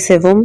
7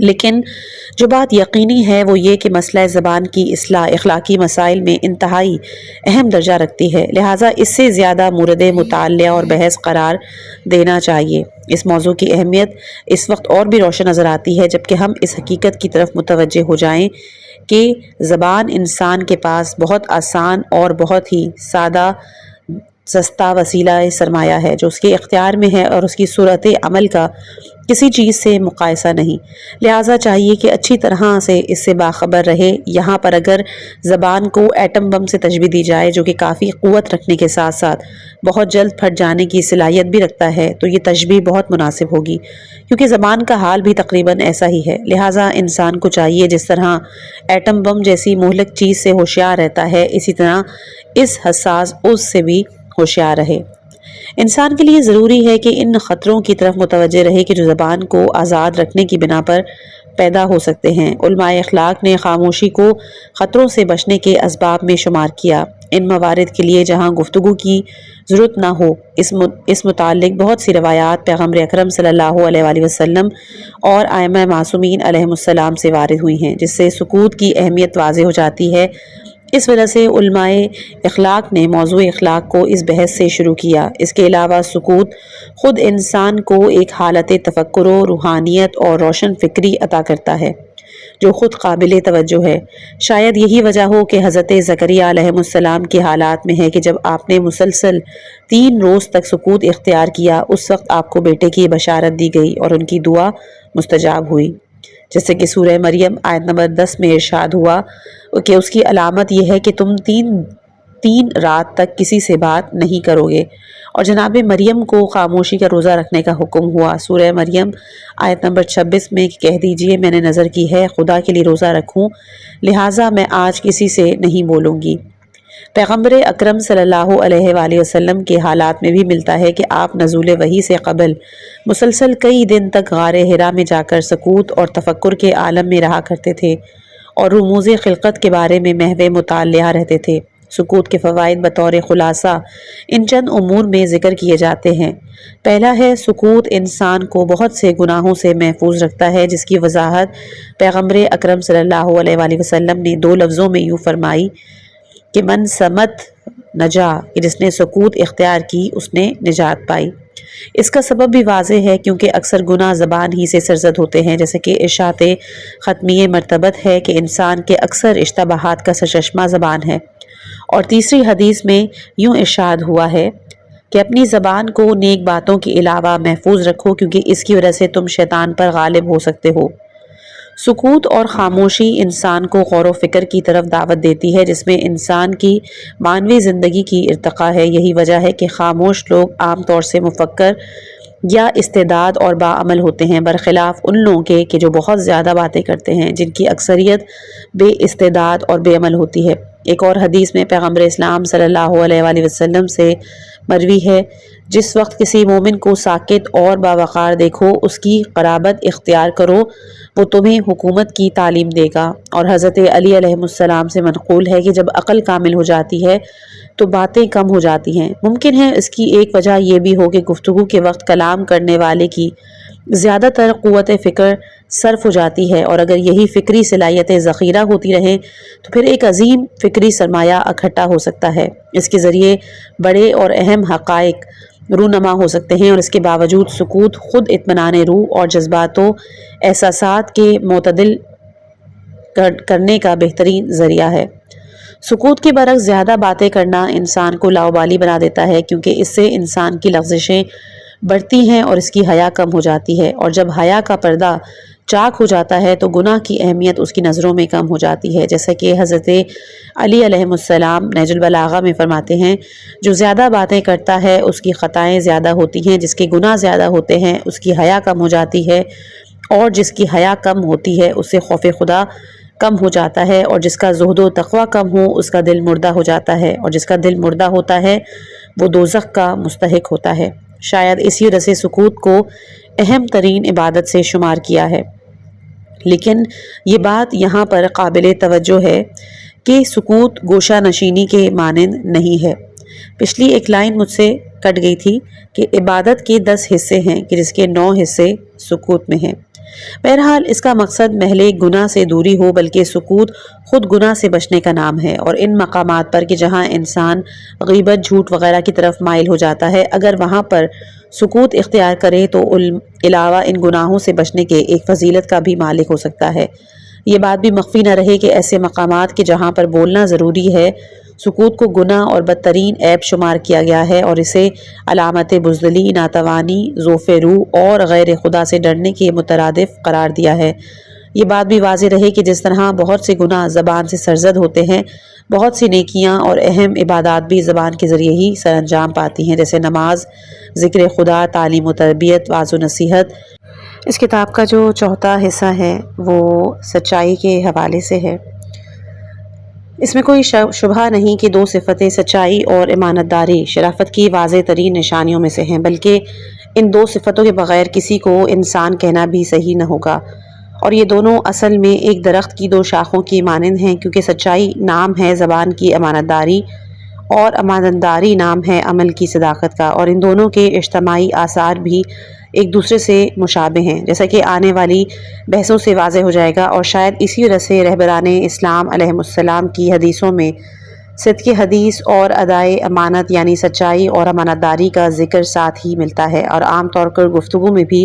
لیکن جو بات یقینی ہے وہ یہ کہ مسئلہ زبان کی اصلاح اخلاقی مسائل میں انتہائی اہم درجہ رکھتی ہے، لہٰذا اس سے زیادہ مورد مطالعہ اور بحث قرار دینا چاہیے۔ اس موضوع کی اہمیت اس وقت اور بھی روشن نظر آتی ہے جبکہ ہم اس حقیقت کی طرف متوجہ ہو جائیں کہ زبان انسان کے پاس بہت آسان اور بہت ہی سستا وسیلہ سرمایہ ہے جو اس کے اختیار میں ہے اور اس کی صورت عمل کا کسی چیز سے مقایسہ نہیں، لہٰذا چاہیے کہ اچھی طرح سے اس سے باخبر رہے۔ یہاں پر اگر زبان کو ایٹم بم سے تشبیہ دی جائے جو کہ کافی قوت رکھنے کے ساتھ ساتھ بہت جلد پھٹ جانے کی صلاحیت بھی رکھتا ہے تو یہ تشبیہ بہت مناسب ہوگی، کیونکہ زبان کا حال بھی تقریباً ایسا ہی ہے۔ لہٰذا انسان کو چاہیے جس طرح ایٹم بم جیسی مہلک چیز سے ہوشیار رہتا ہے، اسی طرح اس حساس عضو سے بھی ہوشیار رہے۔ انسان کے لیے ضروری ہے کہ ان خطروں کی طرف متوجہ رہے کہ جو زبان کو آزاد رکھنے کی بنا پر پیدا ہو سکتے ہیں۔ علماء اخلاق نے خاموشی کو خطروں سے بچنے کے اسباب میں شمار کیا۔ ان موارد کے لیے جہاں گفتگو کی ضرورت نہ ہو، اس متعلق بہت سی روایات پیغمبر اکرم صلی اللہ علیہ وآلہ وسلم اور ائمہ معصومین علیہم السلام سے وارد ہوئی ہیں، جس سے سکوت کی اہمیت واضح ہو جاتی ہے۔ اس وجہ سے علماء اخلاق نے موضوع اخلاق کو اس بحث سے شروع کیا۔ اس کے علاوہ سکوت خود انسان کو ایک حالت تفکر و روحانیت اور روشن فکری عطا کرتا ہے جو خود قابل توجہ ہے۔ شاید یہی وجہ ہو کہ حضرت زکریا علیہ السلام کے حالات میں ہے کہ جب آپ نے مسلسل 3 روز تک سکوت اختیار کیا، اس وقت آپ کو بیٹے کی بشارت دی گئی اور ان کی دعا مستجاب ہوئی، جیسے کہ سورہ مریم آیت نمبر 10 میں ارشاد ہوا کہ اس کی علامت یہ ہے کہ تم تین رات تک کسی سے بات نہیں کرو گے، اور جناب مریم کو خاموشی کا روزہ رکھنے کا حکم ہوا۔ سورہ مریم آیت نمبر 26 میں کہہ دیجئے میں نے نظر کی ہے خدا کے لیے روزہ رکھوں، لہٰذا میں آج کسی سے نہیں بولوں گی۔ پیغمبر اکرم صلی اللہ علیہ وآلہ وسلم کے حالات میں بھی ملتا ہے کہ آپ نزول وحی سے قبل مسلسل کئی دن تک غار حرا میں جا کر سکوت اور تفکر کے عالم میں رہا کرتے تھے اور رموز خلقت کے بارے میں محو مطالعہ رہتے تھے۔ سکوت کے فوائد بطور خلاصہ ان چند امور میں ذکر کیے جاتے ہیں۔ پہلا ہے، سکوت انسان کو بہت سے گناہوں سے محفوظ رکھتا ہے، جس کی وضاحت پیغمبر اکرم صلی اللہ علیہ وآلہ وسلم نے 2 لفظوں میں یوں فرمائی کہ من سمت نجا، کہ جس نے سکوت اختیار کی اس نے نجات پائی۔ اس کا سبب بھی واضح ہے کیونکہ اکثر گناہ زبان ہی سے سرزد ہوتے ہیں، جیسے کہ ارشاد ختمیہ مرتبت ہے کہ انسان کے اکثر اشتباہات کا سرچشمہ زبان ہے۔ اور تیسری حدیث میں یوں ارشاد ہوا ہے کہ اپنی زبان کو نیک باتوں کے علاوہ محفوظ رکھو کیونکہ اس کی وجہ سے تم شیطان پر غالب ہو سکتے ہو۔ سکوت اور خاموشی انسان کو غور و فکر کی طرف دعوت دیتی ہے، جس میں انسان کی معنوی زندگی کی ارتقاء ہے۔ یہی وجہ ہے کہ خاموش لوگ عام طور سے مفکر یا استعداد اور باعمل ہوتے ہیں، برخلاف ان لوگوں کے کہ جو بہت زیادہ باتیں کرتے ہیں، جن کی اکثریت بے استعداد اور بے عمل ہوتی ہے۔ ایک اور حدیث میں پیغمبر اسلام صلی اللہ علیہ وآلہ وسلم سے مروی ہے، جس وقت کسی مومن کو ساکت اور باوقار دیکھو اس کی قرابت اختیار کرو، وہ تمہیں حکومت کی تعلیم دے گا۔ اور حضرت علی علیہ السلام سے منقول ہے کہ جب عقل کامل ہو جاتی ہے تو باتیں کم ہو جاتی ہیں۔ ممکن ہے اس کی ایک وجہ یہ بھی ہو کہ گفتگو کے وقت کلام کرنے والے کی زیادہ تر قوت فکر صرف ہو جاتی ہے، اور اگر یہی فکری صلاحیتیں ذخیرہ ہوتی رہیں تو پھر ایک عظیم فکری سرمایہ اکٹھا ہو سکتا ہے۔ اس کے ذریعے بڑے اور اہم حقائق رونما ہو سکتے ہیں، اور اس کے باوجود سکوت خود اطمینان روح اور جذبات و احساسات کے معتدل کرنے کا بہترین ذریعہ ہے۔ سکوت کے برعکس زیادہ باتیں کرنا انسان کو لاؤبالی بنا دیتا ہے، کیونکہ اس سے انسان کی لغزشیں بڑھتی ہیں اور اس کی حیا کم ہو جاتی ہے، اور جب حیا کا پردہ چاک ہو جاتا ہے تو گناہ کی اہمیت اس کی نظروں میں کم ہو جاتی ہے، جیسا کہ حضرت علی علیہ السلام نہج البلاغہ میں فرماتے ہیں، جو زیادہ باتیں کرتا ہے اس کی خطائیں زیادہ ہوتی ہیں، جس کے گناہ زیادہ ہوتے ہیں اس کی حیا کم ہو جاتی ہے، اور جس کی حیا کم ہوتی ہے اس سے خوف خدا کم ہو جاتا ہے، اور جس کا زہد و تقوی کم ہو اس کا دل مردہ ہو جاتا ہے، اور جس کا دل مردہ ہوتا ہے وہ دوزخ کا مستحق ہوتا ہے۔ شاید اسی وجہ سے سکوت کو اہم ترین عبادت سے شمار کیا ہے، لیکن یہ بات یہاں پر قابل توجہ ہے کہ سکوت گوشہ نشینی کے مانند نہیں ہے۔ پچھلی ایک لائن مجھ سے کٹ گئی تھی کہ عبادت کے 10 حصے ہیں کہ جس کے 9 حصے سکوت میں ہیں۔ بہرحال اس کا مقصد محض گناہ سے دوری ہو بلکہ سکوت خود گناہ سے بچنے کا نام ہے، اور ان مقامات پر کہ جہاں انسان غیبت، جھوٹ وغیرہ کی طرف مائل ہو جاتا ہے، اگر وہاں پر سکوت اختیار کرے تو علاوہ ان گناہوں سے بچنے کے ایک فضیلت کا بھی مالک ہو سکتا ہے۔ یہ بات بھی مخفی نہ رہے کہ ایسے مقامات کہ جہاں پر بولنا ضروری ہے، سکوت کو گناہ اور بدترین عیب شمار کیا گیا ہے اور اسے علامت بزدلی، ناتوانی، ضعف روح اور غیر خدا سے ڈرنے کے مترادف قرار دیا ہے۔ یہ بات بھی واضح رہے کہ جس طرح بہت سے گناہ زبان سے سرزد ہوتے ہیں، بہت سی نیکیاں اور اہم عبادات بھی زبان کے ذریعے ہی سر انجام پاتی ہیں، جیسے نماز، ذکر خدا، تعلیم و تربیت، وعظ و نصیحت۔ اس کتاب کا جو چوتھا حصہ ہے وہ سچائی کے حوالے سے ہے۔ اس میں کوئی شبہ نہیں کہ دو صفتیں سچائی اور امانت داری شرافت کی واضح ترین نشانیوں میں سے ہیں، بلکہ ان دو صفتوں کے بغیر کسی کو انسان کہنا بھی صحیح نہ ہوگا، اور یہ دونوں اصل میں ایک درخت کی دو شاخوں کی مانند ہیں، کیونکہ سچائی نام ہے زبان کی امانت داری اور امانت داری نام ہے عمل کی صداقت کا، اور ان دونوں کے اجتماعی آثار بھی ایک دوسرے سے مشابہ ہیں، جیسا کہ آنے والی بحثوں سے واضح ہو جائے گا، اور شاید اسی وجہ سے رہبران اسلام علیہ السلام کی حدیثوں میں صدق حدیث اور ادائے امانت یعنی سچائی اور امانت داری کا ذکر ساتھ ہی ملتا ہے، اور عام طور پر گفتگو میں بھی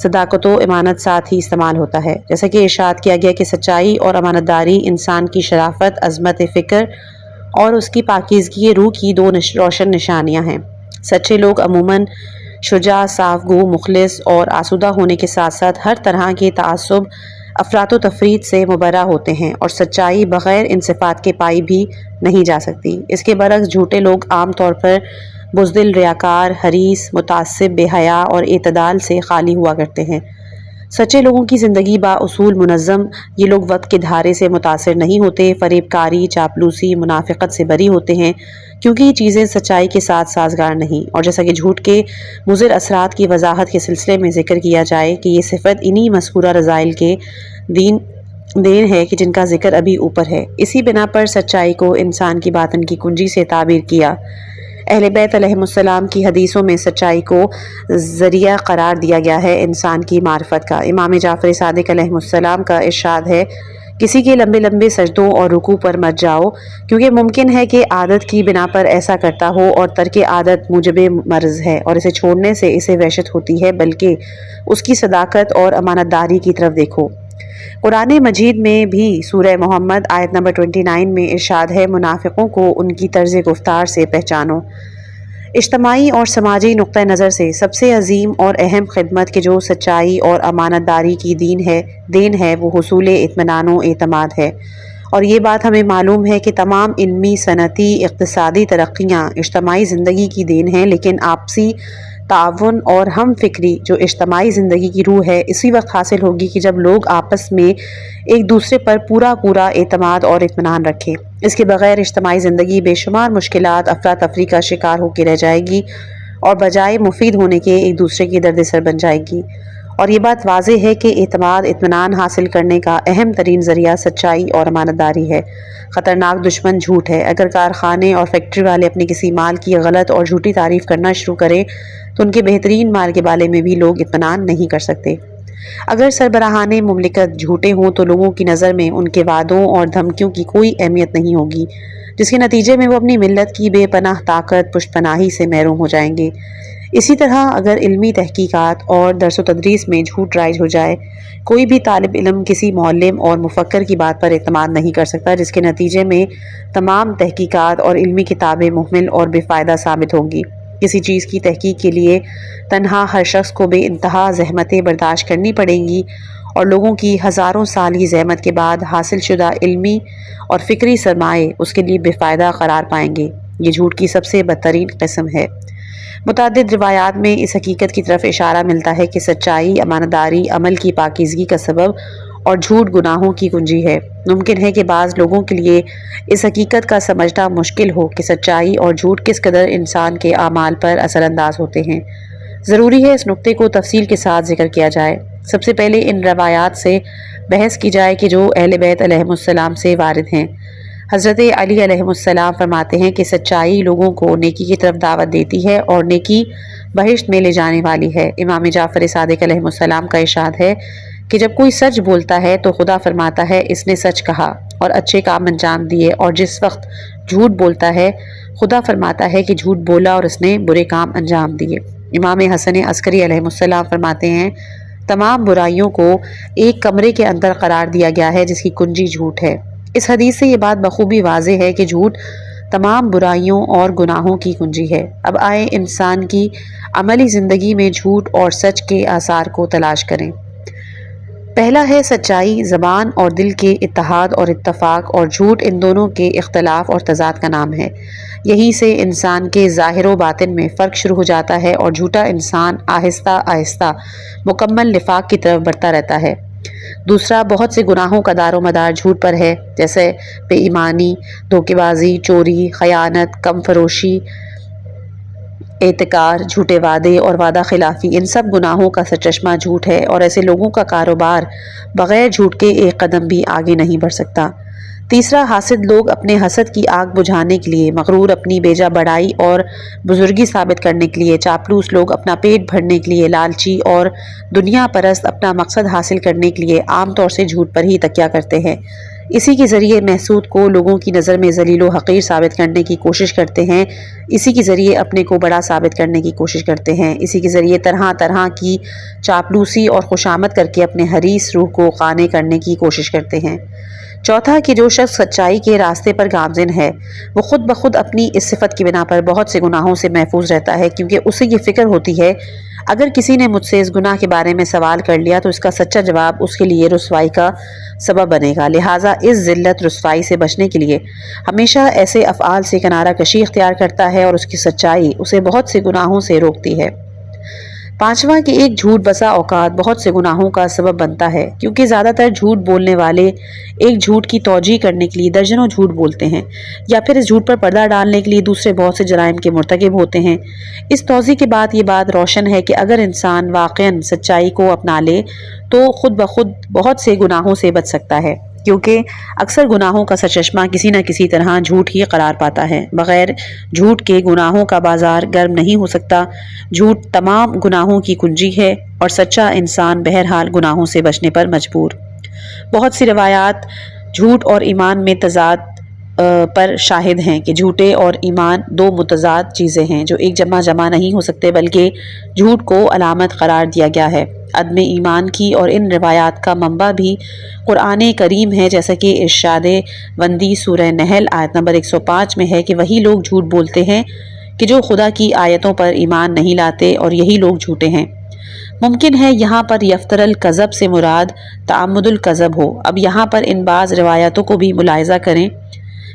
صداقت و امانت ساتھ ہی استعمال ہوتا ہے، جیسا کہ ارشاد کیا گیا کہ سچائی اور امانت داری انسان کی شرافت، عظمت فکر اور اس کی پاکیزگی روح کی دو روشن نشانیاں ہیں۔ سچے لوگ عموماً شجاع، صاف گو، مخلص اور آسودہ ہونے کے ساتھ ساتھ ہر طرح کے تعصب، افراط و تفریط سے مبرہ ہوتے ہیں، اور سچائی بغیر ان صفات کے پائی بھی نہیں جا سکتی۔ اس کے برعکس جھوٹے لوگ عام طور پر بزدل، ریاکار، حریص، متعصب، بے حیا اور اعتدال سے خالی ہوا کرتے ہیں۔ سچے لوگوں کی زندگی با اصول منظم، یہ لوگ وقت کے دھارے سے متاثر نہیں ہوتے، فریب کاری، چاپلوسی، منافقت سے بری ہوتے ہیں، کیونکہ یہ چیزیں سچائی کے ساتھ سازگار نہیں، اور جیسا کہ جھوٹ کے مضر اثرات کی وضاحت کے سلسلے میں ذکر کیا جائے کہ یہ صفت انہی مذکورہ رذائل کے دین ہے کہ جن کا ذکر ابھی اوپر ہے۔ اسی بنا پر سچائی کو انسان کی باطن کی کنجی سے تعبیر کیا۔ اہل بیت علیہم السلام کی حدیثوں میں سچائی کو ذریعہ قرار دیا گیا ہے انسان کی معرفت کا۔ امام جعفر صادق علیہ السلام کا ارشاد ہے، کسی کے لمبے لمبے سجدوں اور رکوع پر مت جاؤ، کیونکہ ممکن ہے کہ عادت کی بنا پر ایسا کرتا ہو، اور ترک عادت موجب مرض ہے، اور اسے چھوڑنے سے اسے وحشت ہوتی ہے، بلکہ اس کی صداقت اور امانت داری کی طرف دیکھو۔ قرآن مجید میں بھی سورہ محمد آیت نمبر 29 میں ارشاد ہے، منافقوں کو ان کی طرز گفتار سے پہچانو۔ اجتماعی اور سماجی نقطہ نظر سے سب سے عظیم اور اہم خدمت کہ جو سچائی اور امانت داری کی دین ہے وہ حصول اطمینان و اعتماد ہے، اور یہ بات ہمیں معلوم ہے کہ تمام علمی، صنعتی، اقتصادی ترقیاں اجتماعی زندگی کی دین ہیں، لیکن آپسی تعاون اور ہم فکری جو اجتماعی زندگی کی روح ہے اسی وقت حاصل ہوگی کہ جب لوگ آپس میں ایک دوسرے پر پورا اعتماد اور اطمینان رکھیں۔ اس کے بغیر اجتماعی زندگی بے شمار مشکلات، افراتفری کا شکار ہو کے رہ جائے گی، اور بجائے مفید ہونے کے ایک دوسرے کی درد سر بن جائے گی۔ اور یہ بات واضح ہے کہ اطمینان حاصل کرنے کا اہم ترین ذریعہ سچائی اور امانت داری ہے۔ خطرناک دشمن جھوٹ ہے۔ اگر کارخانے اور فیکٹری والے اپنے کسی مال کی غلط اور جھوٹی تعریف کرنا شروع کریں تو ان کے بہترین مال کے بارے میں بھی لوگ اطمینان نہیں کر سکتے۔ اگر سربراہان مملکت جھوٹے ہوں تو لوگوں کی نظر میں ان کے وعدوں اور دھمکیوں کی کوئی اہمیت نہیں ہوگی، جس کے نتیجے میں وہ اپنی ملت کی بے پناہ طاقت پشت پناہی سے محروم ہو جائیں گے۔ اسی طرح اگر علمی تحقیقات اور درس و تدریس میں جھوٹ رائج ہو جائے، کوئی بھی طالب علم کسی معلم اور مفکر کی بات پر اعتماد نہیں کر سکتا، جس کے نتیجے میں تمام تحقیقات اور علمی کتابیں مہمل اور بے فائدہ ثابت ہوں گی۔ کسی چیز کی تحقیق کے لیے تنہا ہر شخص کو بے انتہا زحمتیں برداشت کرنی پڑیں گی، اور لوگوں کی ہزاروں سال کی زحمت کے بعد حاصل شدہ علمی اور فکری سرمائے اس کے لیے بے فائدہ قرار پائیں گے۔ یہ جھوٹ کی سب سے بدترین قسم ہے۔ متعدد روایات میں اس حقیقت کی طرف اشارہ ملتا ہے کہ سچائی، امانت داری عمل کی پاکیزگی کا سبب اور جھوٹ گناہوں کی کنجی ہے۔ ممکن ہے کہ بعض لوگوں کے لیے اس حقیقت کا سمجھنا مشکل ہو کہ سچائی اور جھوٹ کس قدر انسان کے اعمال پر اثر انداز ہوتے ہیں۔ ضروری ہے اس نقطے کو تفصیل کے ساتھ ذکر کیا جائے۔ سب سے پہلے ان روایات سے بحث کی جائے کہ جو اہل بیت علیہم السلام سے وارد ہیں۔ حضرت علی علیہ السلام فرماتے ہیں کہ سچائی لوگوں کو نیکی کی طرف دعوت دیتی ہے اور نیکی بہشت میں لے جانے والی ہے۔ امام جعفر صادق علیہ السلام کا ارشاد ہے کہ جب کوئی سچ بولتا ہے تو خدا فرماتا ہے اس نے سچ کہا اور اچھے کام انجام دیے، اور جس وقت جھوٹ بولتا ہے خدا فرماتا ہے کہ جھوٹ بولا اور اس نے برے کام انجام دیے۔ امام حسن عسکری علیہ السلام فرماتے ہیں تمام برائیوں کو ایک کمرے کے اندر قرار دیا گیا ہے جس کی کنجی جھوٹ ہے۔ اس حدیث سے یہ بات بخوبی واضح ہے کہ جھوٹ تمام برائیوں اور گناہوں کی کنجی ہے۔ اب آئے انسان کی عملی زندگی میں جھوٹ اور سچ کے آثار کو تلاش کریں۔ پہلا ہے سچائی زبان اور دل کے اتحاد اور اتفاق، اور جھوٹ ان دونوں کے اختلاف اور تضاد کا نام ہے۔ یہیں سے انسان کے ظاہر و باطن میں فرق شروع ہو جاتا ہے اور جھوٹا انسان آہستہ آہستہ مکمل نفاق کی طرف بڑھتا رہتا ہے۔ دوسرا، بہت سے گناہوں کا دار و مدار جھوٹ پر ہے، جیسے بے ایمانی، دھوکے بازی، چوری، خیانت، کم فروشی، احتکار، جھوٹے وعدے اور وعدہ خلافی۔ ان سب گناہوں کا سرچشمہ جھوٹ ہے، اور ایسے لوگوں کا کاروبار بغیر جھوٹ کے ایک قدم بھی آگے نہیں بڑھ سکتا۔ تیسرا، حاسد لوگ اپنے حسد کی آگ بجھانے کے لیے، مغرور اپنی بیجا بڑائی اور بزرگی ثابت کرنے کے لیے، چاپلوس لوگ اپنا پیٹ بھرنے کے لیے، لالچی اور دنیا پرست اپنا مقصد حاصل کرنے کے لیے عام طور سے جھوٹ پر ہی تکیہ کرتے ہیں۔ اسی کے ذریعے محسود کو لوگوں کی نظر میں ذلیل و حقیر ثابت کرنے کی کوشش کرتے ہیں، اسی کے ذریعے اپنے کو بڑا ثابت کرنے کی کوشش کرتے ہیں، اسی کے ذریعے طرح طرح کی چاپلوسی اور خوشامد کر کے اپنے حریص روح کو قانع کرنے کی کوشش کرتے ہیں۔ چوتھا، کہ جو شخص سچائی کے راستے پر گامزن ہے وہ خود بخود اپنی اس صفت کی بنا پر بہت سے گناہوں سے محفوظ رہتا ہے، کیونکہ اسے یہ فکر ہوتی ہے اگر کسی نے مجھ سے اس گناہ کے بارے میں سوال کر لیا تو اس کا سچا جواب اس کے لیے رسوائی کا سبب بنے گا، لہٰذا اس ذلت رسوائی سے بچنے کے لیے ہمیشہ ایسے افعال سے کنارہ کشی اختیار کرتا ہے، اور اس کی سچائی اسے بہت سے گناہوں سے روکتی ہے۔ پانچواں، کہ ایک جھوٹ بسا اوقات بہت سے گناہوں کا سبب بنتا ہے، کیونکہ زیادہ تر جھوٹ بولنے والے ایک جھوٹ کی توجیہ کرنے کے لیے درجنوں جھوٹ بولتے ہیں، یا پھر اس جھوٹ پر پردہ ڈالنے کے لیے دوسرے بہت سے جرائم کے مرتکب ہوتے ہیں۔ اس توضیح کے بعد یہ بات روشن ہے کہ اگر انسان واقعاً سچائی کو اپنا لے تو خود بخود بہت سے گناہوں سے بچ سکتا ہے، کیونکہ اکثر گناہوں کا سرچشمہ کسی نہ کسی طرح جھوٹ ہی قرار پاتا ہے۔ بغیر جھوٹ کے گناہوں کا بازار گرم نہیں ہو سکتا۔ جھوٹ تمام گناہوں کی کنجی ہے، اور سچا انسان بہرحال گناہوں سے بچنے پر مجبور۔ بہت سی روایات جھوٹ اور ایمان میں تضاد پر شاہد ہیں کہ جھوٹے اور ایمان دو متضاد چیزیں ہیں جو ایک جمع نہیں ہو سکتے، بلکہ جھوٹ کو علامت قرار دیا گیا ہے عدم ایمان کی، اور ان روایات کا منبع بھی قرآن کریم ہے، جیسا کہ ارشاد وندی سورہ نحل آیت نمبر 105 میں ہے کہ وہی لوگ جھوٹ بولتے ہیں کہ جو خدا کی آیتوں پر ایمان نہیں لاتے، اور یہی لوگ جھوٹے ہیں۔ ممکن ہے یہاں پر یفتر الکذب سے مراد تعمد الکذب ہو۔ اب یہاں پر ان بعض روایتوں کو بھی ملاحظہ کریں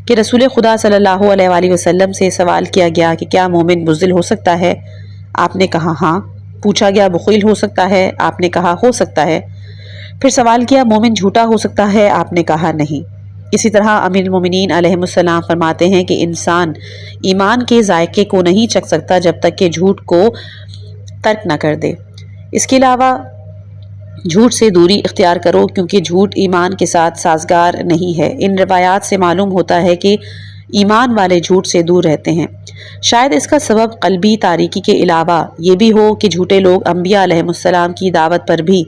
کہ رسول خدا صلی اللہ علیہ وآلہ وسلم سے سوال کیا گیا کہ کیا مومن بزدل ہو سکتا ہے؟ آپ نے کہا ہاں۔ پوچھا گیا بخیل ہو سکتا ہے؟ آپ نے کہا ہو سکتا ہے۔ پھر سوال کیا مومن جھوٹا ہو سکتا ہے؟ آپ نے کہا نہیں۔ اسی طرح امیر المومنین علیہ السلام فرماتے ہیں کہ انسان ایمان کے ذائقے کو نہیں چکھ سکتا جب تک کہ جھوٹ کو ترک نہ کر دے۔ اس کے علاوہ جھوٹ سے دوری اختیار کرو، کیونکہ جھوٹ ایمان کے ساتھ سازگار نہیں ہے۔ ان روایات سے معلوم ہوتا ہے کہ ایمان والے جھوٹ سے دور رہتے ہیں۔ شاید اس کا سبب قلبی تاریکی کے علاوہ یہ بھی ہو کہ جھوٹے لوگ انبیاء علیہ السلام کی دعوت پر بھی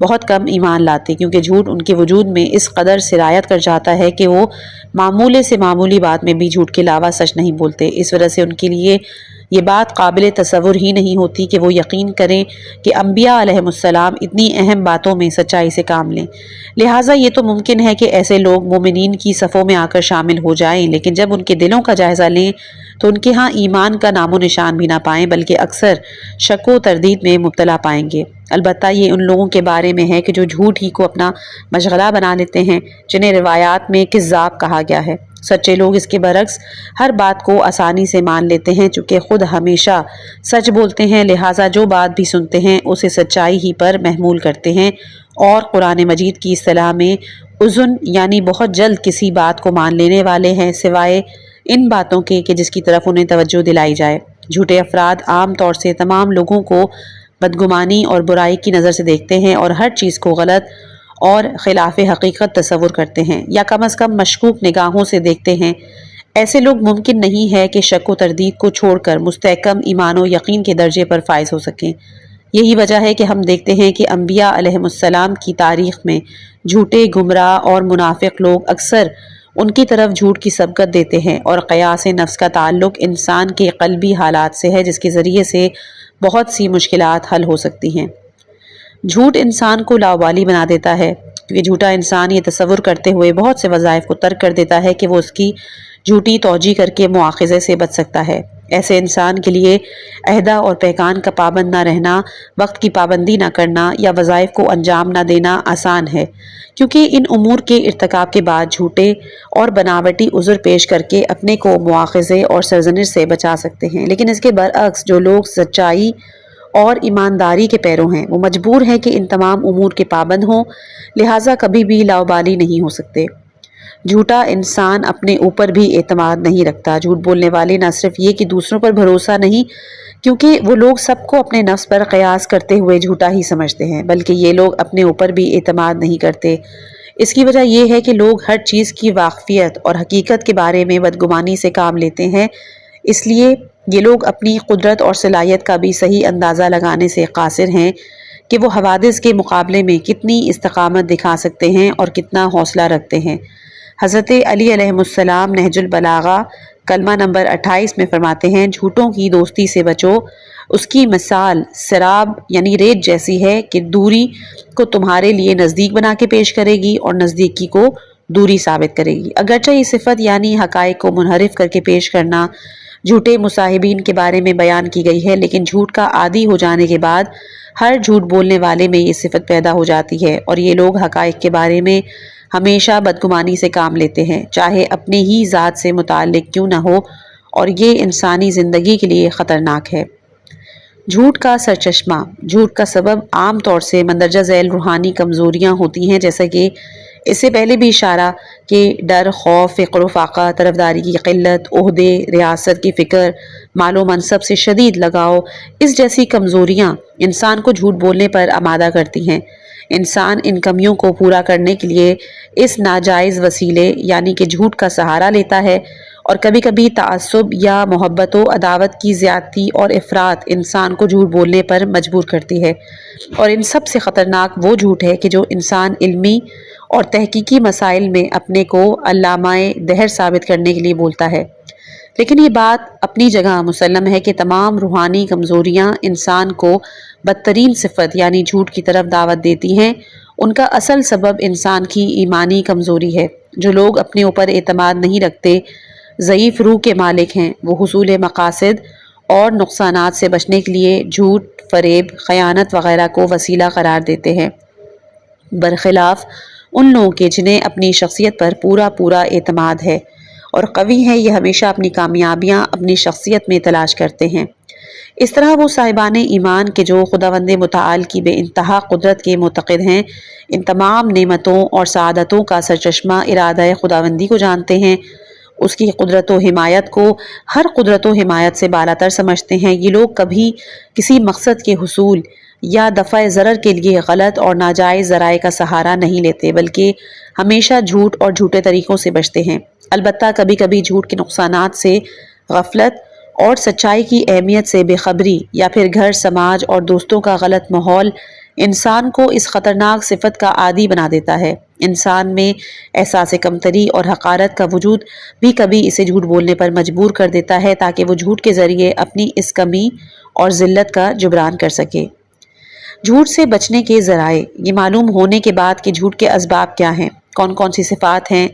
بہت کم ایمان لاتے، کیونکہ جھوٹ ان کے وجود میں اس قدر سرایت کر جاتا ہے کہ وہ معمولے سے معمولی بات میں بھی جھوٹ کے علاوہ سچ نہیں بولتے۔ اس وجہ سے ان کے لیے یہ بات قابل تصور ہی نہیں ہوتی کہ وہ یقین کریں کہ انبیاء علیہ السلام اتنی اہم باتوں میں سچائی سے کام لیں۔ لہٰذا یہ تو ممکن ہے کہ ایسے لوگ مومنین کی صفوں میں آ کر شامل ہو جائیں، لیکن جب ان کے دلوں کا جائزہ لیں تو ان کے ہاں ایمان کا نام و نشان بھی نہ پائیں، بلکہ اکثر شک و تردید میں مبتلا پائیں گے۔ البتہ یہ ان لوگوں کے بارے میں ہے کہ جو جھوٹ ہی کو اپنا مشغلہ بنا لیتے ہیں، جنہیں روایات میں کذاب کہا گیا ہے۔ سچے لوگ اس کے برعکس ہر بات کو آسانی سے مان لیتے ہیں، چونکہ خود ہمیشہ سچ بولتے ہیں، لہٰذا جو بات بھی سنتے ہیں اسے سچائی ہی پر محمول کرتے ہیں، اور قرآن مجید کی اصطلاح میں اذن یعنی بہت جلد کسی بات کو مان لینے والے ہیں، سوائے ان باتوں کے کہ جس کی طرف انہیں توجہ دلائی جائے۔ جھوٹے افراد عام طور سے تمام لوگوں کو بدگمانی اور برائی کی نظر سے دیکھتے ہیں، اور ہر چیز کو غلط اور خلاف حقیقت تصور کرتے ہیں یا کم از کم مشکوک نگاہوں سے دیکھتے ہیں، ایسے لوگ ممکن نہیں ہے کہ شک و تردید کو چھوڑ کر مستحکم ایمان و یقین کے درجے پر فائز ہو سکیں۔ یہی وجہ ہے کہ ہم دیکھتے ہیں کہ انبیاء علیہم السلام کی تاریخ میں جھوٹے، گمراہ اور منافق لوگ اکثر ان کی طرف جھوٹ کی سبقت دیتے ہیں، اور قیاس نفس کا تعلق انسان کے قلبی حالات سے ہے، جس کے ذریعے سے بہت سی مشکلات حل ہو سکتی ہیں۔ جھوٹ انسان کو لاوالی بنا دیتا ہے، کیونکہ جھوٹا انسان یہ تصور کرتے ہوئے بہت سے وظائف کو ترک کر دیتا ہے کہ وہ اس کی جھوٹی توجیہ کر کے مواخذے سے بچ سکتا ہے۔ ایسے انسان کے لیے عہدہ اور پیکان کا پابند نہ رہنا، وقت کی پابندی نہ کرنا یا وظائف کو انجام نہ دینا آسان ہے، کیونکہ ان امور کے ارتکاب کے بعد جھوٹے اور بناوٹی عذر پیش کر کے اپنے کو مواخذے اور سرزنش سے بچا سکتے ہیں۔ لیکن اس کے برعکس جو لوگ سچائی اور ایمانداری کے پیرو ہیں، وہ مجبور ہیں کہ ان تمام امور کے پابند ہوں، لہٰذا کبھی بھی لاوبالی نہیں ہو سکتے۔ جھوٹا انسان اپنے اوپر بھی اعتماد نہیں رکھتا۔ جھوٹ بولنے والے نہ صرف یہ کہ دوسروں پر بھروسہ نہیں، کیونکہ وہ لوگ سب کو اپنے نفس پر قیاس کرتے ہوئے جھوٹا ہی سمجھتے ہیں، بلکہ یہ لوگ اپنے اوپر بھی اعتماد نہیں کرتے۔ اس کی وجہ یہ ہے کہ لوگ ہر چیز کی واقفیت اور حقیقت کے بارے میں بدگمانی سے کام لیتے ہیں، اس لیے یہ لوگ اپنی قدرت اور صلاحیت کا بھی صحیح اندازہ لگانے سے قاصر ہیں کہ وہ حوادث کے مقابلے میں کتنی استقامت دکھا سکتے ہیں اور کتنا حوصلہ رکھتے ہیں۔ حضرت علی علیہ السلام نہج البلاغہ کلمہ نمبر 28 میں فرماتے ہیں، جھوٹوں کی دوستی سے بچو، اس کی مثال سراب یعنی ریت جیسی ہے کہ دوری کو تمہارے لیے نزدیک بنا کے پیش کرے گی اور نزدیکی کو دوری ثابت کرے گی۔ اگرچہ یہ صفت یعنی حقائق کو منحرف کر کے پیش کرنا جھوٹے مصاحبین کے بارے میں بیان کی گئی ہے، لیکن جھوٹ کا عادی ہو جانے کے بعد ہر جھوٹ بولنے والے میں یہ صفت پیدا ہو جاتی ہے، اور یہ لوگ حقائق کے بارے میں ہمیشہ بدگمانی سے کام لیتے ہیں، چاہے اپنے ہی ذات سے متعلق کیوں نہ ہو، اور یہ انسانی زندگی کے لیے خطرناک ہے۔ جھوٹ کا سرچشمہ، جھوٹ کا سبب عام طور سے مندرجہ ذیل روحانی کمزوریاں ہوتی ہیں، جیسا کہ اس سے پہلے بھی اشارہ کہ ڈر، خوف، فقر و فاقہ، طرفداری کی قلت، عہدے، ریاست کی فکر، مال و منصب سے شدید لگاؤ، اس جیسی کمزوریاں انسان کو جھوٹ بولنے پر آمادہ کرتی ہیں۔ انسان ان کمیوں کو پورا کرنے کے لیے اس ناجائز وسیلے یعنی کہ جھوٹ کا سہارا لیتا ہے، اور کبھی کبھی تعصب یا محبت و عداوت کی زیادتی اور افراط انسان کو جھوٹ بولنے پر مجبور کرتی ہے، اور ان سب سے خطرناک وہ جھوٹ ہے کہ جو انسان علمی اور تحقیقی مسائل میں اپنے کو علامہ دہر ثابت کرنے کے لیے بولتا ہے۔ لیکن یہ بات اپنی جگہ مسلم ہے کہ تمام روحانی کمزوریاں انسان کو بدترین صفت یعنی جھوٹ کی طرف دعوت دیتی ہیں۔ ان کا اصل سبب انسان کی ایمانی کمزوری ہے۔ جو لوگ اپنے اوپر اعتماد نہیں رکھتے، ضعیف روح کے مالک ہیں، وہ حصول مقاصد اور نقصانات سے بچنے کے لیے جھوٹ، فریب، خیانت وغیرہ کو وسیلہ قرار دیتے ہیں، برخلاف ان لوگوں کے جنہیں اپنی شخصیت پر پورا اعتماد ہے اور قوی ہیں، یہ ہمیشہ اپنی کامیابیاں اپنی شخصیت میں تلاش کرتے ہیں۔ اس طرح وہ صاحبان ایمان کے جو خداوند متعال کی بے انتہا قدرت کے معتقد ہیں، ان تمام نعمتوں اور سعادتوں کا سرچشمہ ارادہ خداوندی کو جانتے ہیں، اس کی قدرت و حمایت کو ہر قدرت و حمایت سے بالا تر سمجھتے ہیں۔ یہ لوگ کبھی کسی مقصد کے حصول یا دفع ضرر کے لیے غلط اور ناجائز ذرائع کا سہارا نہیں لیتے، بلکہ ہمیشہ جھوٹ اور جھوٹے طریقوں سے بچتے ہیں۔ البتہ کبھی کبھی جھوٹ کے نقصانات سے غفلت اور سچائی کی اہمیت سے بے خبری یا پھر گھر، سماج اور دوستوں کا غلط ماحول انسان کو اس خطرناک صفت کا عادی بنا دیتا ہے۔ انسان میں احساس کمتری اور حقارت کا وجود بھی کبھی اسے جھوٹ بولنے پر مجبور کر دیتا ہے، تاکہ وہ جھوٹ کے ذریعے اپنی اس کمی اور ذلت کا جبران کر سکے۔ جھوٹ سے بچنے کے ذرائع، یہ معلوم ہونے کے بعد کہ جھوٹ کے اسباب کیا ہیں، کون کون سی صفات ہیں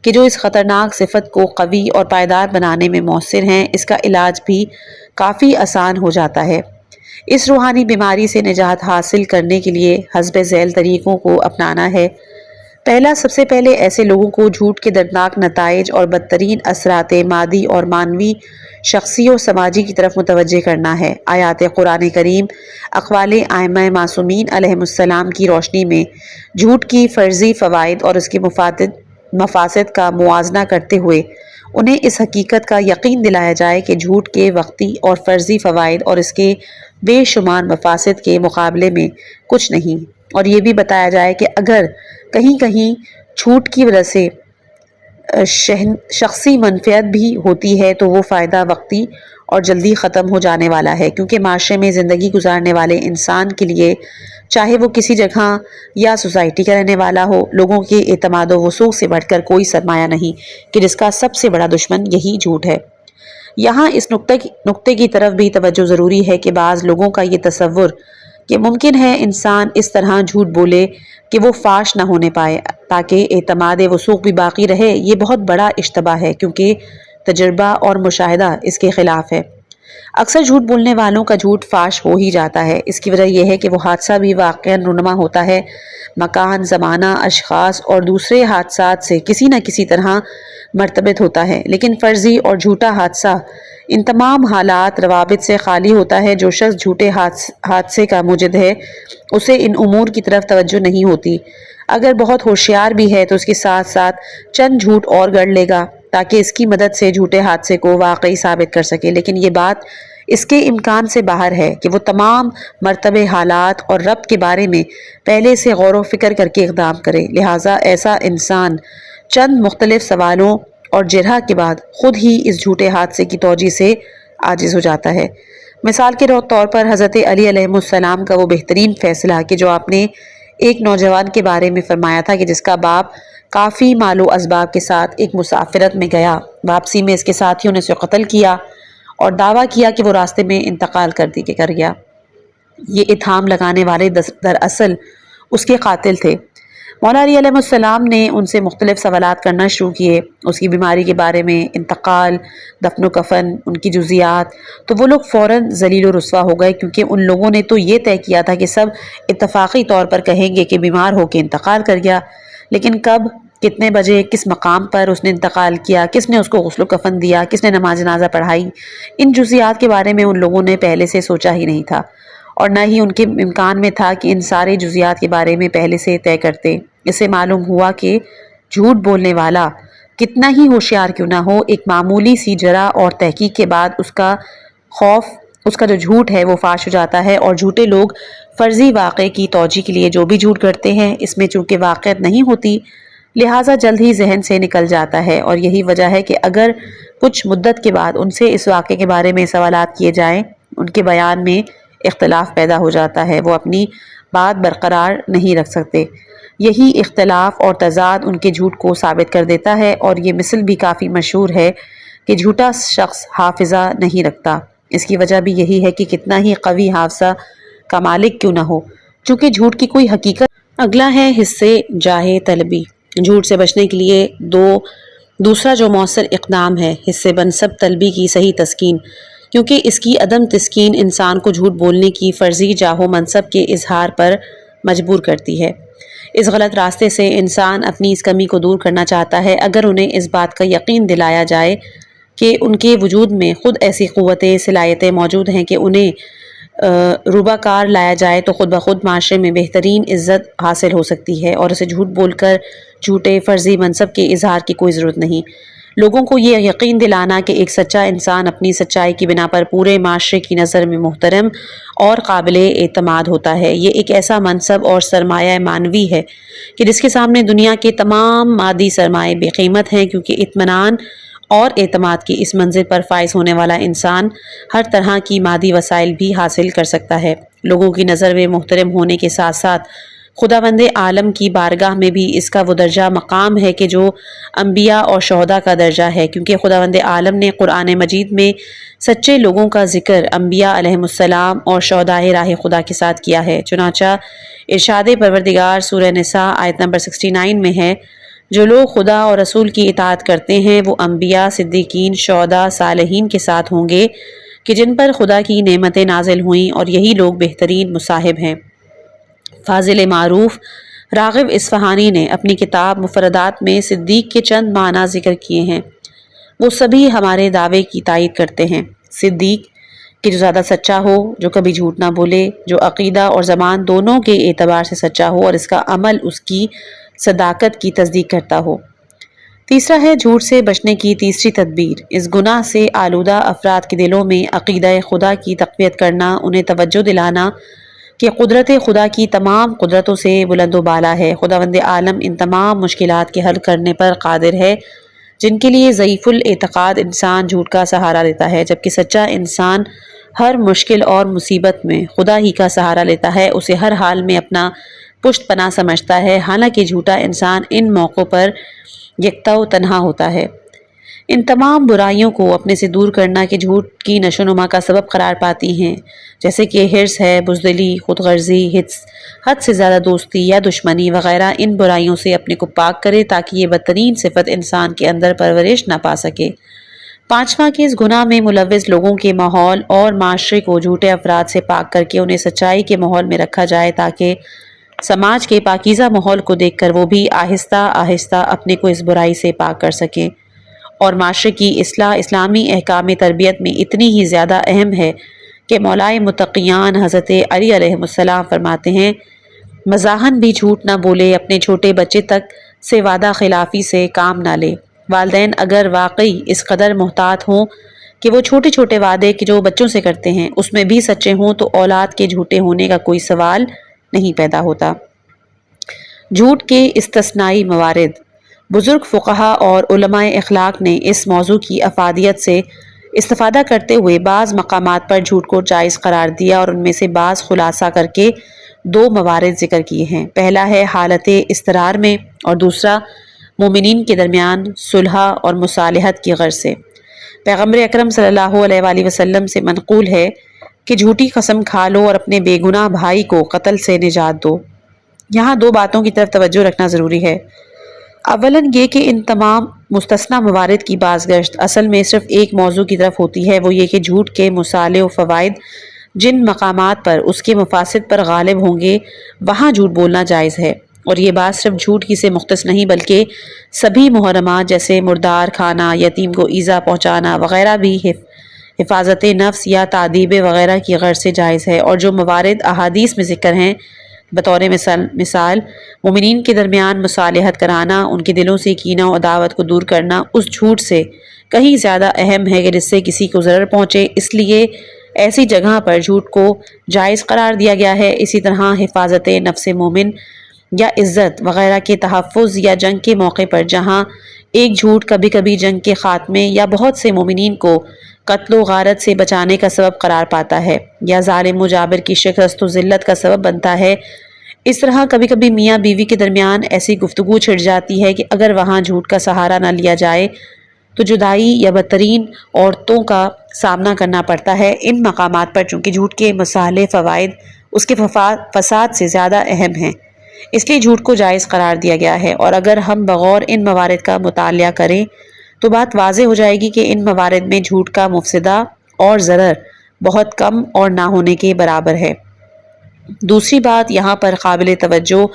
کہ جو اس خطرناک صفت کو قوی اور پائیدار بنانے میں مؤثر ہیں، اس کا علاج بھی کافی آسان ہو جاتا ہے۔ اس روحانی بیماری سے نجات حاصل کرنے کے لیے حسب ذیل طریقوں کو اپنانا ہے۔ پہلا، سب سے پہلے ایسے لوگوں کو جھوٹ کے دردناک نتائج اور بدترین اثرات مادی اور معنوی، شخصی اور سماجی کی طرف متوجہ کرنا ہے۔ آیات قرآن کریم، اقوال ائمہ معصومین علیہم السلام کی روشنی میں جھوٹ کی فرضی فوائد اور اس کے مفاسد کا موازنہ کرتے ہوئے انہیں اس حقیقت کا یقین دلایا جائے کہ جھوٹ کے وقتی اور فرضی فوائد اور اس کے بے شمار مفاسد کے مقابلے میں کچھ نہیں۔ اور یہ بھی بتایا جائے کہ اگر کہیں کہیں جھوٹ کی وجہ سے شخصی منفعت بھی ہوتی ہے تو وہ فائدہ وقتی اور جلدی ختم ہو جانے والا ہے، کیونکہ معاشرے میں زندگی گزارنے والے انسان کے لیے چاہے وہ کسی جگہ یا سوسائٹی کا رہنے والا ہو، لوگوں کے اعتماد و وثوق سے بڑھ کر کوئی سرمایہ نہیں کہ جس کا سب سے بڑا دشمن یہی جھوٹ ہے۔ یہاں اس نقطے کی طرف بھی توجہ ضروری ہے کہ بعض لوگوں کا یہ تصور کہ ممکن ہے انسان اس طرح جھوٹ بولے کہ وہ فاش نہ ہونے پائے تاکہ اعتماد وثوق بھی باقی رہے، یہ بہت بڑا اشتباہ ہے، کیونکہ تجربہ اور مشاہدہ اس کے خلاف ہے۔ اکثر جھوٹ بولنے والوں کا جھوٹ فاش ہو ہی جاتا ہے۔ اس کی وجہ یہ ہے کہ وہ حادثہ بھی واقعاً رونما ہوتا ہے، مکان، زمانہ، اشخاص اور دوسرے حادثات سے کسی نہ کسی طرح مرتبط ہوتا ہے، لیکن فرضی اور جھوٹا حادثہ ان تمام حالات روابط سے خالی ہوتا ہے۔ جو شخص جھوٹے حادثے کا موجد ہے اسے ان امور کی طرف توجہ نہیں ہوتی، اگر بہت ہوشیار بھی ہے تو اس کے ساتھ ساتھ چند جھوٹ اور گڑھ لے گا تاکہ اس کی مدد سے جھوٹے حادثے کو واقعی ثابت کر سکے، لیکن یہ بات اس کے امکان سے باہر ہے کہ وہ تمام مرتبہ حالات اور ربط کے بارے میں پہلے سے غور و فکر کر کے اقدام کرے، لہٰذا ایسا انسان چند مختلف سوالوں اور جرح کے بعد خود ہی اس جھوٹے حادثے کی توجیہ سے عاجز ہو جاتا ہے۔ مثال کے طور پر حضرت علی علیہ السلام کا وہ بہترین فیصلہ کہ جو آپ نے ایک نوجوان کے بارے میں فرمایا تھا کہ جس کا باپ کافی مال و اسباب کے ساتھ ایک مسافرت میں گیا، واپسی میں اس کے ساتھیوں نے اسے قتل کیا اور دعویٰ کیا کہ وہ راستے میں انتقال کر گیا۔ یہ اتہام لگانے والے دراصل اس کے قاتل تھے۔ مولا علی علیہ السلام نے ان سے مختلف سوالات کرنا شروع کیے، اس کی بیماری کے بارے میں، انتقال، دفن و کفن، ان کی جزیات، تو وہ لوگ فوراً ذلیل و رسوا ہو گئے، کیونکہ ان لوگوں نے تو یہ طے کیا تھا کہ سب اتفاقی طور پر کہیں گے کہ بیمار ہو کے انتقال کر گیا، لیکن کب، کتنے بجے، کس مقام پر اس نے انتقال کیا، کس نے اس کو غسل و کفن دیا، کس نے نماز جنازہ پڑھائی، ان جزیات کے بارے میں ان لوگوں نے پہلے سے سوچا ہی نہیں تھا، اور نہ ہی ان کے امکان میں تھا کہ ان سارے جزیات کے بارے میں پہلے سے طے کرتے۔ اس سے معلوم ہوا کہ جھوٹ بولنے والا کتنا ہی ہوشیار کیوں نہ ہو، ایک معمولی سی جرح اور تحقیق کے بعد اس کا جو جھوٹ ہے وہ فاش ہو جاتا ہے، اور جھوٹے لوگ فرضی واقعے کی توجیہ کے لیے جو بھی جھوٹ کرتے ہیں اس میں چونکہ واقعیت نہیں ہوتی، لہٰذا جلد ہی ذہن سے نکل جاتا ہے، اور یہی وجہ ہے کہ اگر کچھ مدت کے بعد ان سے اس واقعے کے بارے میں سوالات کیے جائیں، ان کے بیان میں اختلاف پیدا ہو جاتا ہے، وہ اپنی بات برقرار نہیں رکھ سکتے۔ یہی اختلاف اور تضاد ان کے جھوٹ کو ثابت کر دیتا ہے، اور یہ مثل بھی کافی مشہور ہے کہ جھوٹا شخص حافظہ نہیں رکھتا۔ اس کی وجہ بھی یہی ہے کہ کتنا ہی قوی حافظہ کا مالک کیوں نہ ہو، چونکہ جھوٹ کی کوئی حقیقت۔ اگلا ہے حصے جاہ طلبی۔ جھوٹ سے بچنے کے لیے دوسرا جو مؤثر اقدام ہے حصے منصب طلبی کی صحیح تسکین، کیونکہ اس کی عدم تسکین انسان کو جھوٹ بولنے کی فرضی جاہ و منصب کے اظہار پر مجبور کرتی ہے۔ اس غلط راستے سے انسان اپنی اس کمی کو دور کرنا چاہتا ہے اگر انہیں اس بات کا یقین دلایا جائے کہ ان کے وجود میں خود ایسی قوتیں، صلاحیتیں موجود ہیں کہ انہیں روبہ کار لایا جائے تو خود بخود معاشرے میں بہترین عزت حاصل ہو سکتی ہے، اور اسے جھوٹ بول کر جھوٹے فرضی منصب کے اظہار کی کوئی ضرورت نہیں۔ لوگوں کو یہ یقین دلانا کہ ایک سچا انسان اپنی سچائی کی بنا پر پورے معاشرے کی نظر میں محترم اور قابل اعتماد ہوتا ہے، یہ ایک ایسا منصب اور سرمایہ معنوی ہے کہ جس کے سامنے دنیا کے تمام مادی سرمایے بے قیمت ہیں، کیونکہ اطمینان اور اعتماد کی اس منزل پر فائز ہونے والا انسان ہر طرح کی مادی وسائل بھی حاصل کر سکتا ہے۔ لوگوں کی نظر میں محترم ہونے کے ساتھ ساتھ خداوند عالم کی بارگاہ میں بھی اس کا وہ درجہ مقام ہے کہ جو انبیاء اور شہداء کا درجہ ہے، کیونکہ خداوند عالم نے قرآن مجید میں سچے لوگوں کا ذکر انبیاء علیہم السلام اور شہداء راہ خدا کے ساتھ کیا ہے۔ چنانچہ ارشاد پروردگار سورہ نساء آیت نمبر 69 میں ہے، جو لوگ خدا اور رسول کی اطاعت کرتے ہیں وہ انبیاء، صدیقین، شہداء، صالحین کے ساتھ ہوں گے کہ جن پر خدا کی نعمتیں نازل ہوئیں، اور یہی لوگ بہترین مصاحب ہیں۔ فاضل معروف راغب اصفہانی نے اپنی کتاب مفردات میں صدیق کے چند معنی ذکر کیے ہیں، وہ سبھی ہمارے دعوے کی تائید کرتے ہیں۔ صدیق کہ جو زیادہ سچا ہو، جو کبھی جھوٹ نہ بولے، جو عقیدہ اور زبان دونوں کے اعتبار سے سچا ہو اور اس کا عمل اس کی صداقت کی تصدیق کرتا ہو۔ تیسرا ہے جھوٹ سے بچنے کی تیسری تدبیر، اس گناہ سے آلودہ افراد کے دلوں میں عقیدہ خدا کی تقویت کرنا، انہیں توجہ دلانا کہ قدرت خدا کی تمام قدرتوں سے بلند و بالا ہے۔ خداوند عالم ان تمام مشکلات کے حل کرنے پر قادر ہے جن کے لیے ضعیف الاعتقاد انسان جھوٹ کا سہارا لیتا ہے، جبکہ سچا انسان ہر مشکل اور مصیبت میں خدا ہی کا سہارا لیتا ہے، اسے ہر حال میں اپنا پشت پناہ سمجھتا ہے، حالانکہ جھوٹا انسان ان موقعوں پر یکتا و تنہا ہوتا ہے۔ ان تمام برائیوں کو اپنے سے دور کرنا کہ جھوٹ کی نشو و نما کا سبب قرار پاتی ہیں، جیسے کہ حرص ہے، بزدلی، خود غرضی، حد سے زیادہ دوستی یا دشمنی وغیرہ، ان برائیوں سے اپنے کو پاک کرے تاکہ یہ بدترین صفت انسان کے اندر پرورش نہ پا سکے۔ پانچواں کہ اس گناہ میں ملوث لوگوں کے ماحول اور معاشرے کو جھوٹے افراد سے پاک کر کے انہیں سچائی کے ماحول میں رکھا جائے تاکہ سماج کے پاکیزہ ماحول کو دیکھ کر وہ بھی آہستہ آہستہ اپنے کو اس برائی سے پاک کر سکیں۔ اور معاشرے کی اصلاح اسلامی احکام تربیت میں اتنی ہی زیادہ اہم ہے کہ مولائے متقیان حضرت علی علیہ السلام فرماتے ہیں، مزاحن بھی جھوٹ نہ بولے، اپنے چھوٹے بچے تک سے وعدہ خلافی سے کام نہ لے۔ والدین اگر واقعی اس قدر محتاط ہوں کہ وہ چھوٹے چھوٹے وعدے جو بچوں سے کرتے ہیں اس میں بھی سچے ہوں تو اولاد کے جھوٹے ہونے کا کوئی سوال نہیں پیدا ہوتا۔ جھوٹ کے استثنائی موارد۔ بزرگ فقہا اور علماء اخلاق نے اس موضوع کی افادیت سے استفادہ کرتے ہوئے بعض مقامات پر جھوٹ کو جائز قرار دیا اور ان میں سے بعض خلاصہ کر کے دو موارد ذکر کیے ہیں۔ پہلا ہے حالت اضطرار میں اور دوسرا مومنین کے درمیان صلح اور مصالحت کی غرض سے۔ پیغمبر اکرم صلی اللہ علیہ وآلہ وسلم سے منقول ہے کہ جھوٹی قسم کھا لو اور اپنے بے گناہ بھائی کو قتل سے نجات دو۔ یہاں دو باتوں کی طرف توجہ رکھنا ضروری ہے۔ اولاً یہ کہ ان تمام مستثنی موارد کی بازگشت اصل میں صرف ایک موضوع کی طرف ہوتی ہے، وہ یہ کہ جھوٹ کے مصالح و فوائد جن مقامات پر اس کے مفاسد پر غالب ہوں گے وہاں جھوٹ بولنا جائز ہے، اور یہ بات صرف جھوٹ ہی سے مختص نہیں بلکہ سبھی محرمات جیسے مردار کھانا، یتیم کو ایذا پہنچانا وغیرہ بھی حفاظت نفس یا تعذیب وغیرہ کی غرض سے جائز ہے۔ اور جو موارد احادیث میں ذکر ہیں بطور مثال مومنین کے درمیان مصالحت کرانا، ان کے دلوں سے کینہ و عداوت کو دور کرنا، اس جھوٹ سے کہیں زیادہ اہم ہے کہ جس سے کسی کو ضرر پہنچے، اس لیے ایسی جگہ پر جھوٹ کو جائز قرار دیا گیا ہے۔ اسی طرح حفاظت نفس مومن یا عزت وغیرہ کے تحفظ یا جنگ کے موقع پر جہاں ایک جھوٹ کبھی کبھی جنگ کے خاتمے یا بہت سے مومنین کو قتل و غارت سے بچانے کا سبب قرار پاتا ہے یا ظالم و جابر کی شکست و ذلت کا سبب بنتا ہے، اس طرح کبھی کبھی میاں بیوی کے درمیان ایسی گفتگو چھڑ جاتی ہے کہ اگر وہاں جھوٹ کا سہارا نہ لیا جائے تو جدائی یا بدترین عورتوں کا سامنا کرنا پڑتا ہے۔ ان مقامات پر چونکہ جھوٹ کے مصالح فوائد اس کے فساد سے زیادہ اہم ہیں، اس لیے جھوٹ کو جائز قرار دیا گیا ہے۔ اور اگر ہم بغور ان موارد کا مطالعہ کریں تو بات واضح ہو جائے گی کہ ان موارد میں جھوٹ کا مفسدہ اور ضرر بہت کم اور نہ ہونے کے برابر ہے۔ دوسری بات یہاں پر قابل توجہ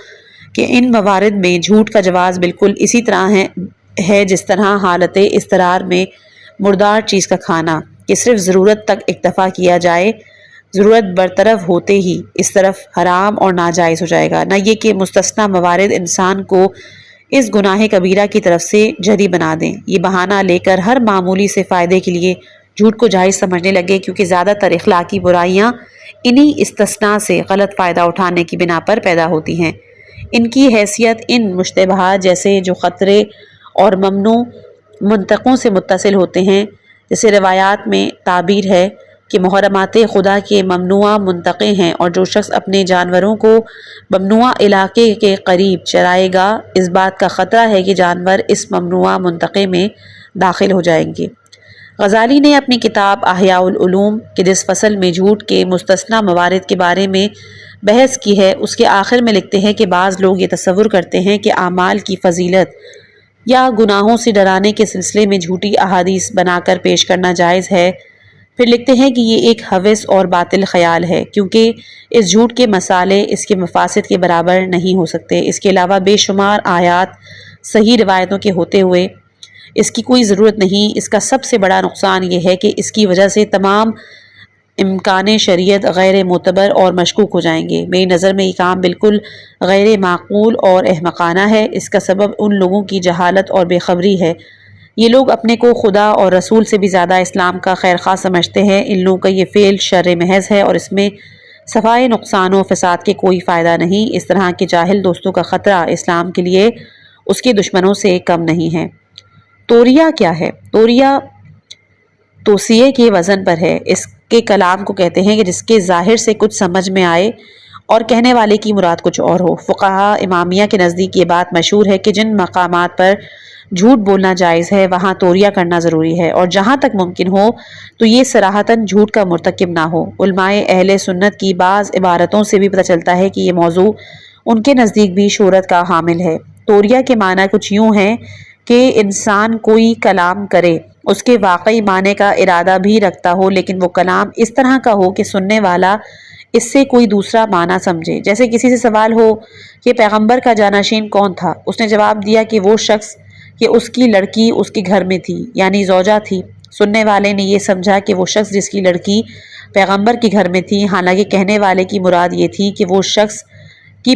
کہ ان موارد میں جھوٹ کا جواز بالکل اسی طرح ہے جس طرح حالت اضطرار میں مردار چیز کا کھانا کہ صرف ضرورت تک اکتفا کیا جائے، ضرورت برطرف ہوتے ہی اس طرف حرام اور ناجائز ہو جائے گا، نہ یہ کہ مستثنی موارد انسان کو اس گناہ کبیرہ کی طرف سے جری بنا دیں۔ یہ بہانہ لے کر ہر معمولی سے فائدے کے لیے جھوٹ کو جائز سمجھنے لگے، کیونکہ زیادہ تر اخلاقی برائیاں انہی استثناء سے غلط فائدہ اٹھانے کی بنا پر پیدا ہوتی ہیں۔ ان کی حیثیت ان مشتبہات جیسے جو خطرے اور ممنوع منطقوں سے متصل ہوتے ہیں، جیسے روایات میں تعبیر ہے کہ محرمات خدا کے ممنوعہ منطقے ہیں، اور جو شخص اپنے جانوروں کو ممنوعہ علاقے کے قریب چرائے گا اس بات کا خطرہ ہے کہ جانور اس ممنوعہ منطقے میں داخل ہو جائیں گے۔ غزالی نے اپنی کتاب احیاء العلوم کے جس فصل میں جھوٹ کے مستثنی موارد کے بارے میں بحث کی ہے اس کے آخر میں لکھتے ہیں کہ بعض لوگ یہ تصور کرتے ہیں کہ اعمال کی فضیلت یا گناہوں سے ڈرانے کے سلسلے میں جھوٹی احادیث بنا کر پیش کرنا جائز ہے۔ پھر لکھتے ہیں کہ یہ ایک ہوس اور باطل خیال ہے، کیونکہ اس جھوٹ کے مصالح اس کے مفاسد کے برابر نہیں ہو سکتے۔ اس کے علاوہ بے شمار آیات صحیح روایتوں کے ہوتے ہوئے اس کی کوئی ضرورت نہیں۔ اس کا سب سے بڑا نقصان یہ ہے کہ اس کی وجہ سے تمام امکان شریعت غیر معتبر اور مشکوک ہو جائیں گے۔ میری نظر میں یہ کام بالکل غیر معقول اور احمقانہ ہے۔ اس کا سبب ان لوگوں کی جہالت اور بے خبری ہے۔ یہ لوگ اپنے کو خدا اور رسول سے بھی زیادہ اسلام کا خیر خواہ سمجھتے ہیں۔ ان لوگوں کا یہ فعل شر محض ہے اور اس میں صفائے نقصان و فساد کے کوئی فائدہ نہیں۔ اس طرح کے جاہل دوستوں کا خطرہ اسلام کے لیے اس کے دشمنوں سے کم نہیں ہے۔ توریہ کیا ہے؟ توریہ توصیے کے وزن پر ہے۔ اس کے کلام کو کہتے ہیں کہ جس کے ظاہر سے کچھ سمجھ میں آئے اور کہنے والے کی مراد کچھ اور ہو۔ فقہاء امامیہ کے نزدیک یہ بات مشہور ہے کہ جن مقامات پر جھوٹ بولنا جائز ہے وہاں توریہ کرنا ضروری ہے، اور جہاں تک ممکن ہو تو یہ صراحتاً جھوٹ کا مرتکب نہ ہو۔ علماء اہل سنت کی بعض عبارتوں سے بھی پتہ چلتا ہے کہ یہ موضوع ان کے نزدیک بھی شہرت کا حامل ہے۔ توریہ کے معنی کچھ یوں ہیں کہ انسان کوئی کلام کرے، اس کے واقعی معنی کا ارادہ بھی رکھتا ہو، لیکن وہ کلام اس طرح کا ہو کہ سننے والا اس سے کوئی دوسرا معنی سمجھے۔ جیسے کسی سے سوال ہو کہ پیغمبر کا جانشین کون تھا، اس نے جواب دیا کہ وہ شخص کہ اس کی لڑکی اس کے گھر میں تھی، یعنی زوجہ تھی۔ سننے والے نے یہ سمجھا کہ وہ شخص جس کی لڑکی پیغمبر کے گھر میں تھی، حالانکہ کہنے والے کی مراد یہ تھی کہ وہ شخص کہ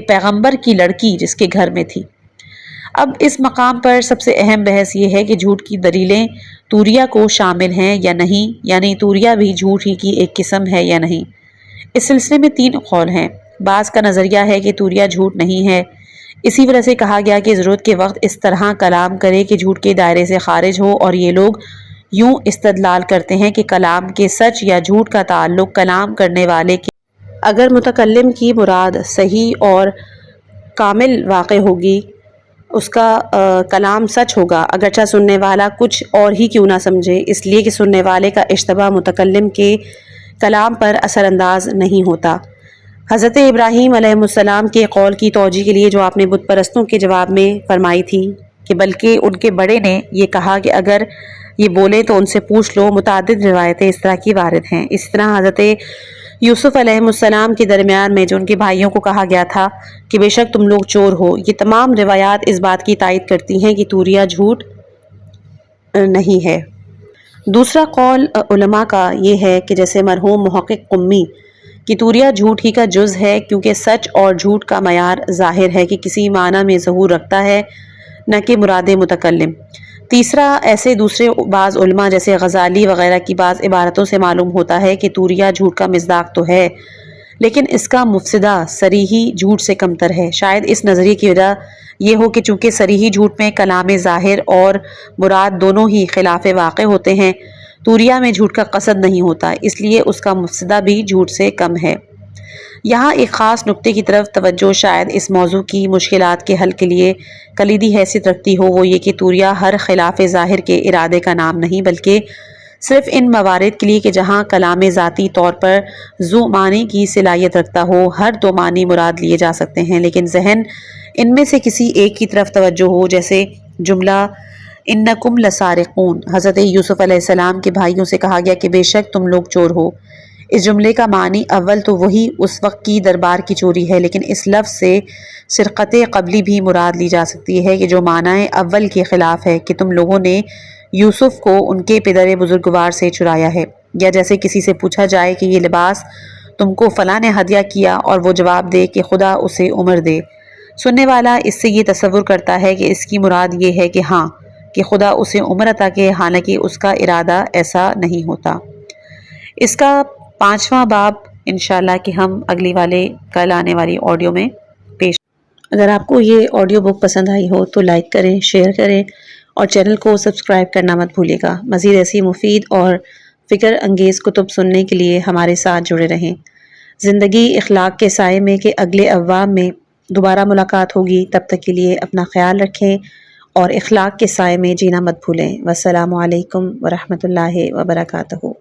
پیغمبر کی لڑکی جس کے گھر میں تھی۔ اب اس مقام پر سب سے اہم بحث یہ ہے کہ جھوٹ کی دلیلیں توریہ کو شامل ہیں یا نہیں، یعنی توریہ بھی جھوٹ ہی کی ایک قسم ہے یا نہیں۔ اس سلسلے میں 3 قول ہیں۔ بعض کا نظریہ ہے کہ توریہ جھوٹ نہیں ہے، اسی وجہ سے کہا گیا کہ ضرورت کے وقت اس طرح کلام کرے کہ جھوٹ کے دائرے سے خارج ہو، اور یہ لوگ یوں استدلال کرتے ہیں کہ کلام کے سچ یا جھوٹ کا تعلق کلام کرنے والے کے اگر متکلم کی مراد صحیح اور کامل واقع ہوگی اس کا کلام سچ ہوگا، اگرچہ سننے والا کچھ اور ہی کیوں نہ سمجھے، اس لیے کہ سننے والے کا اشتباہ متکلم کے کلام پر اثر انداز نہیں ہوتا۔ حضرت ابراہیم علیہ السلام کے قول کی توجیہ کے لیے جو آپ نے بت پرستوں کے جواب میں فرمائی تھی کہ بلکہ ان کے بڑے نے یہ کہا کہ اگر یہ بولے تو ان سے پوچھ لو، متعدد روایتیں اس طرح کی وارد ہیں۔ اس طرح حضرت یوسف علیہ السلام کے درمیان میں جو ان کے بھائیوں کو کہا گیا تھا کہ بے شک تم لوگ چور ہو، یہ تمام روایات اس بات کی تائید کرتی ہیں کہ توریہ جھوٹ نہیں ہے۔ دوسرا قول علماء کا یہ ہے کہ جیسے مرحوم محقق قمی کہ توریہ جھوٹ ہی کا جز ہے، کیونکہ سچ اور جھوٹ کا معیار ظاہر ہے کہ کسی معنی میں ظہور رکھتا ہے نہ کہ مراد متکلم۔ تیسرا، ایسے دوسرے بعض علماء جیسے غزالی وغیرہ کی بعض عبارتوں سے معلوم ہوتا ہے کہ توریہ جھوٹ کا مصداق تو ہے، لیکن اس کا مفسدہ صریحی جھوٹ سے کمتر ہے۔ شاید اس نظریے کی وجہ یہ ہو کہ چونکہ صریحی جھوٹ میں کلام ظاہر اور مراد دونوں ہی خلاف واقع ہوتے ہیں، توریہ میں جھوٹ کا قصد نہیں ہوتا، اس لیے اس کا مفسدہ بھی جھوٹ سے کم ہے۔ یہاں ایک خاص نقطے کی طرف توجہ شاید اس موضوع کی مشکلات کے حل کے لیے کلیدی حیثیت رکھتی ہو، وہ یہ کہ توریہ ہر خلاف ظاہر کے ارادے کا نام نہیں، بلکہ صرف ان موارد کے لیے کہ جہاں کلام ذاتی طور پر ذو معنی کی صلاحیت رکھتا ہو، ہر 2 معنی مراد لیے جا سکتے ہیں، لیکن ذہن ان میں سے کسی ایک کی طرف توجہ ہو، جیسے جملہ انکم لسارقون۔ حضرت یوسف علیہ السلام کے بھائیوں سے کہا گیا کہ بے شک تم لوگ چور ہو۔ اس جملے کا معنی اول تو وہی اس وقت کی دربار کی چوری ہے، لیکن اس لفظ سے سرقت قبلی بھی مراد لی جا سکتی ہے کہ جو معنی اول کے خلاف ہے کہ تم لوگوں نے یوسف کو ان کے پدر بزرگوار سے چرایا ہے، یا جیسے کسی سے پوچھا جائے کہ یہ لباس تم کو فلاں نے ہدیہ کیا اور وہ جواب دے کہ خدا اسے عمر دے۔ سننے والا اس سے یہ تصور کرتا ہے کہ اس کی مراد یہ ہے کہ ہاں کہ خدا اسے عمر عطا کرے، حالانکہ اس کا ارادہ ایسا نہیں ہوتا۔ اس کا 5واں باب انشاءاللہ کہ ہم کل آنے والی آڈیو میں پیش۔ اگر آپ کو یہ آڈیو بک پسند آئی ہو تو لائک کریں، شیئر کریں اور چینل کو سبسکرائب کرنا مت بھولیے گا۔ مزید ایسی مفید اور فکر انگیز کتب سننے کے لیے ہمارے ساتھ جڑے رہیں۔ زندگی اخلاق کے سائے میں کے اگلے ایام میں دوبارہ ملاقات ہوگی، تب تک کے لیے اپنا خیال رکھیں اور اخلاق کے سائے میں جینا مت بھولیں۔ والسلام علیکم ورحمۃ اللہ وبرکاتہ۔